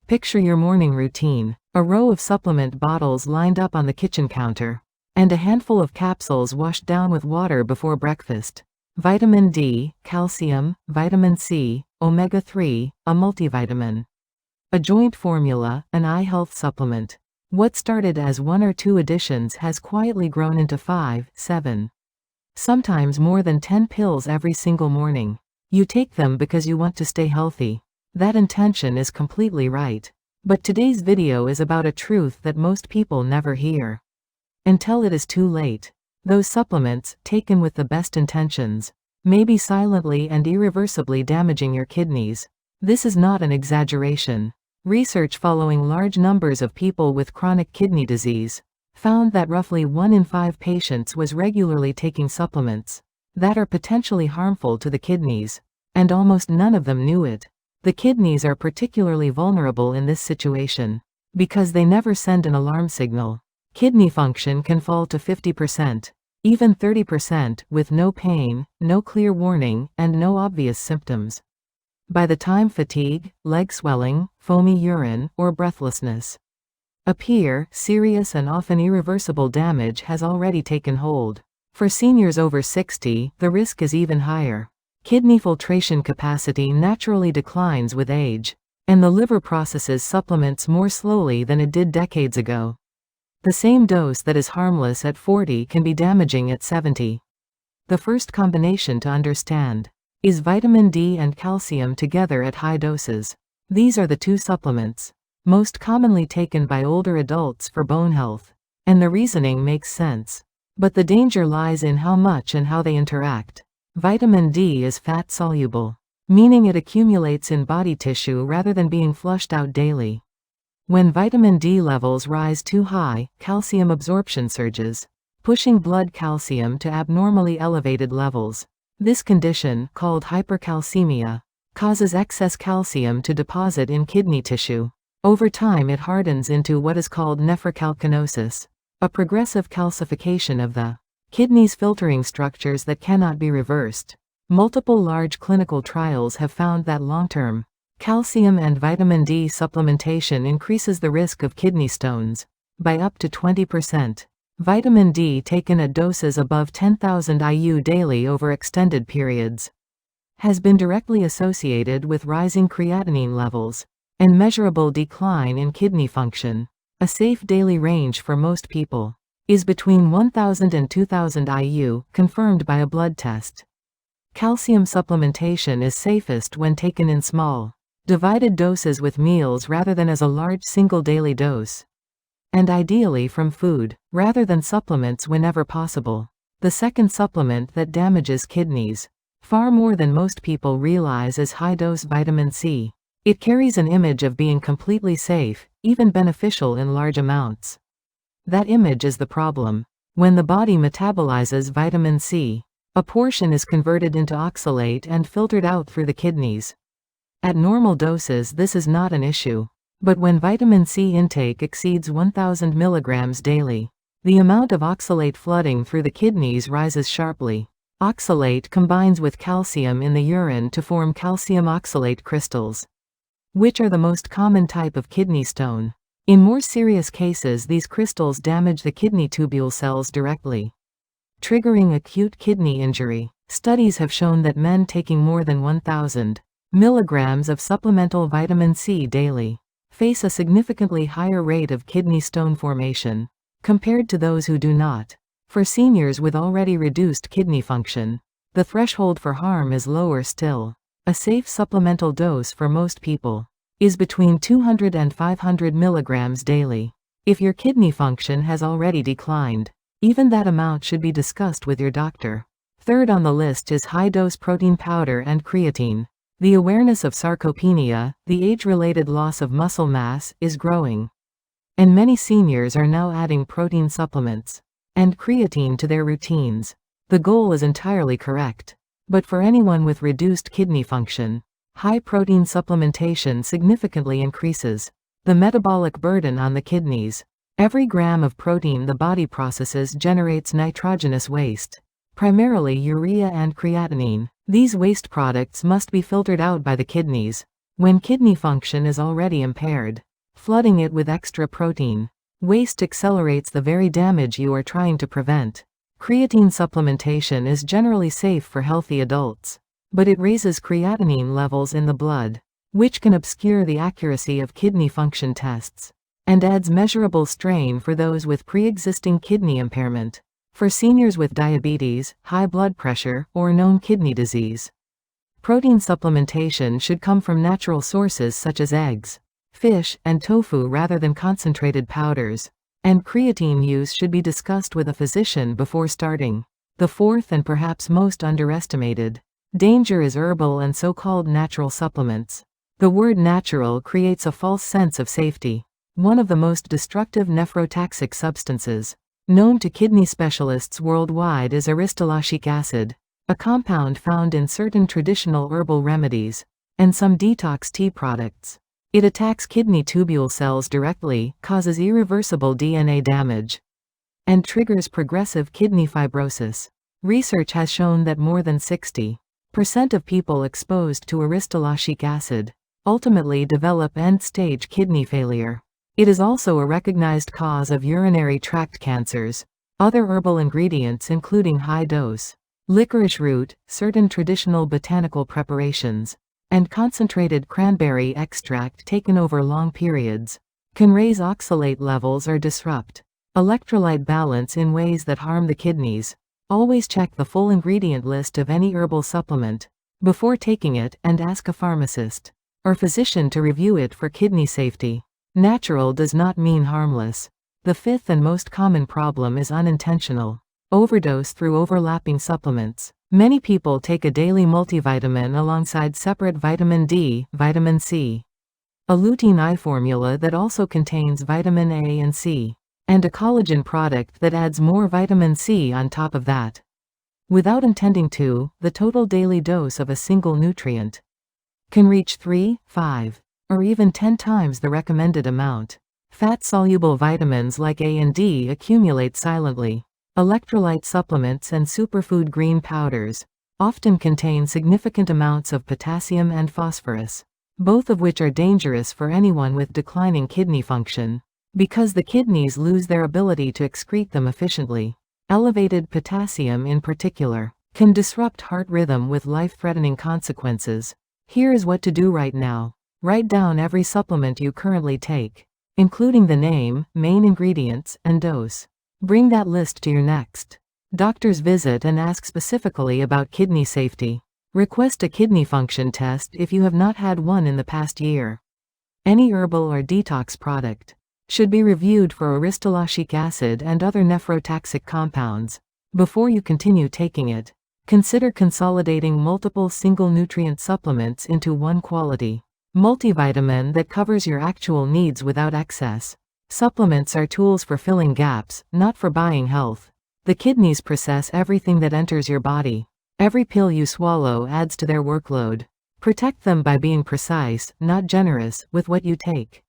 Picture your morning routine: a row of supplement bottles lined up on the kitchen counter, and a handful of capsules washed down with water before breakfast. Vitamin D, calcium, vitamin C, omega-3, a multivitamin. A joint formula, an eye health supplement. What started as 1 or 2 additions has quietly grown into 5, 7. Sometimes more than 10 pills every single morning. You take them because you want to stay healthy. That intention is completely right. But today's video is about a truth that most people never hear. Until it is too late. Those supplements, taken with the best intentions, may be silently and irreversibly damaging your kidneys. This is not an exaggeration. Research following large numbers of people with chronic kidney disease found that roughly 1 in 5 patients was regularly taking supplements that are potentially harmful to the kidneys, and almost none of them knew it. The kidneys are particularly vulnerable in this situation because they never send an alarm signal. Kidney function can fall to 50%, even 30%, with no pain, no clear warning, and no obvious symptoms. By the time fatigue, leg swelling, foamy urine, or breathlessness appear, serious and often irreversible damage has already taken hold. For seniors over 60, the risk is even higher. Kidney filtration capacity naturally declines with age, and the liver processes supplements more slowly than it did decades ago. The same dose that is harmless at 40 can be damaging at 70. The first combination to understand is vitamin D and calcium together at high doses. These are the 2 supplements most commonly taken by older adults for bone health, and the reasoning makes sense. But the danger lies in how much and how they interact. Vitamin D is fat-soluble, meaning it accumulates in body tissue rather than being flushed out daily. When vitamin D levels rise too high, calcium absorption surges, pushing blood calcium to abnormally elevated levels. This condition, called hypercalcemia, causes excess calcium to deposit in kidney tissue. Over time it hardens into what is called nephrocalcinosis, a progressive calcification of the kidney's filtering structures that cannot be reversed. Multiple large clinical trials have found that long-term calcium and vitamin D supplementation increases the risk of kidney stones by up to 20%. Vitamin D taken at doses above 10,000 IU daily over extended periods has been directly associated with rising creatinine levels and measurable decline in kidney function. A safe daily range for most people is between 1,000 and 2,000 IU, confirmed by a blood test. Calcium supplementation is safest when taken in small, divided doses with meals rather than as a large single daily dose, and ideally from food, rather than supplements whenever possible. The second supplement that damages kidneys far more than most people realize is high-dose vitamin C. It carries an image of being completely safe, even beneficial in large amounts. That image is the problem. When the body metabolizes vitamin C, a portion is converted into oxalate and filtered out through the kidneys. At normal doses this is not an issue. But when vitamin C intake exceeds 1,000 mg daily, the amount of oxalate flooding through the kidneys rises sharply. Oxalate combines with calcium in the urine to form calcium oxalate crystals, which are the most common type of kidney stone. In more serious cases, these crystals damage the kidney tubule cells directly, triggering acute kidney injury. Studies have shown that men taking more than 1,000 mg of supplemental vitamin C daily face a significantly higher rate of kidney stone formation compared to those who do not. For seniors with already reduced kidney function, the threshold for harm is lower still. A safe supplemental dose for most people is between 200 and 500 mg daily. If your kidney function has already declined, even that amount should be discussed with your doctor. Third on the list is high-dose protein powder and creatine. The awareness of sarcopenia, the age-related loss of muscle mass, is growing, and many seniors are now adding protein supplements and creatine to their routines. The goal is entirely correct. But for anyone with reduced kidney function, high protein supplementation significantly increases the metabolic burden on the kidneys. Every gram of protein the body processes generates nitrogenous waste, primarily urea and creatinine. These waste products must be filtered out by the kidneys. when kidney function is already impaired. Flooding it with extra protein waste accelerates the very damage you are trying to prevent. Creatine supplementation is generally safe for healthy adults, but it raises creatinine levels in the blood, which can obscure the accuracy of kidney function tests, and adds measurable strain for those with pre-existing kidney impairment. For seniors with diabetes, high blood pressure, or known kidney disease, protein supplementation should come from natural sources such as eggs, fish, and tofu rather than concentrated powders, and creatine use should be discussed with a physician before starting. The fourth and perhaps most underestimated danger is herbal and so-called natural supplements. The word natural creates a false sense of safety. One of the most destructive nephrotoxic substances known to kidney specialists worldwide is aristolochic acid, a compound found in certain traditional herbal remedies and some detox tea products. It attacks kidney tubule cells directly, causes irreversible DNA damage, and triggers progressive kidney fibrosis. Research has shown that more than 60% of people exposed to aristolochic acid ultimately develop end-stage kidney failure. It is also a recognized cause of urinary tract cancers. Other herbal ingredients including high-dose licorice root, certain traditional botanical preparations, and concentrated cranberry extract taken over long periods can raise oxalate levels or disrupt electrolyte balance in ways that harm the kidneys. Always check the full ingredient list of any herbal supplement before taking it and ask a pharmacist or physician to review it for kidney safety. Natural does not mean harmless. The fifth and most common problem is unintentional overdose through overlapping supplements. Many people take a daily multivitamin alongside separate vitamin D, vitamin C, a lutein eye formula that also contains vitamin A and C, and a collagen product that adds more vitamin C on top of that. Without intending to, the total daily dose of a single nutrient can reach 3, 5, or even 10 times the recommended amount. Fat-soluble vitamins like A and D accumulate silently. Electrolyte supplements and superfood green powders often contain significant amounts of potassium and phosphorus, both of which are dangerous for anyone with declining kidney function, because the kidneys lose their ability to excrete them efficiently. Elevated potassium in particular can disrupt heart rhythm with life-threatening consequences. Here is what to do right now. Write down every supplement you currently take, including the name, main ingredients, and dose. Bring that list to your next doctor's visit and ask specifically about kidney safety. Request a kidney function test if you have not had one in the past year. Any herbal or detox product should be reviewed for aristolochic acid and other nephrotoxic compounds before you continue taking it. Consider consolidating multiple single nutrient supplements into one quality multivitamin that covers your actual needs without excess. Supplements are tools for filling gaps, not for buying health. The kidneys process everything that enters your body. Every pill you swallow adds to their workload. Protect them by being precise, not generous, with what you take.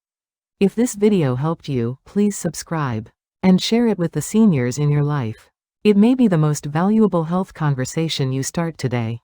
If this video helped you, please subscribe and share it with the seniors in your life. It may be the most valuable health conversation you start today.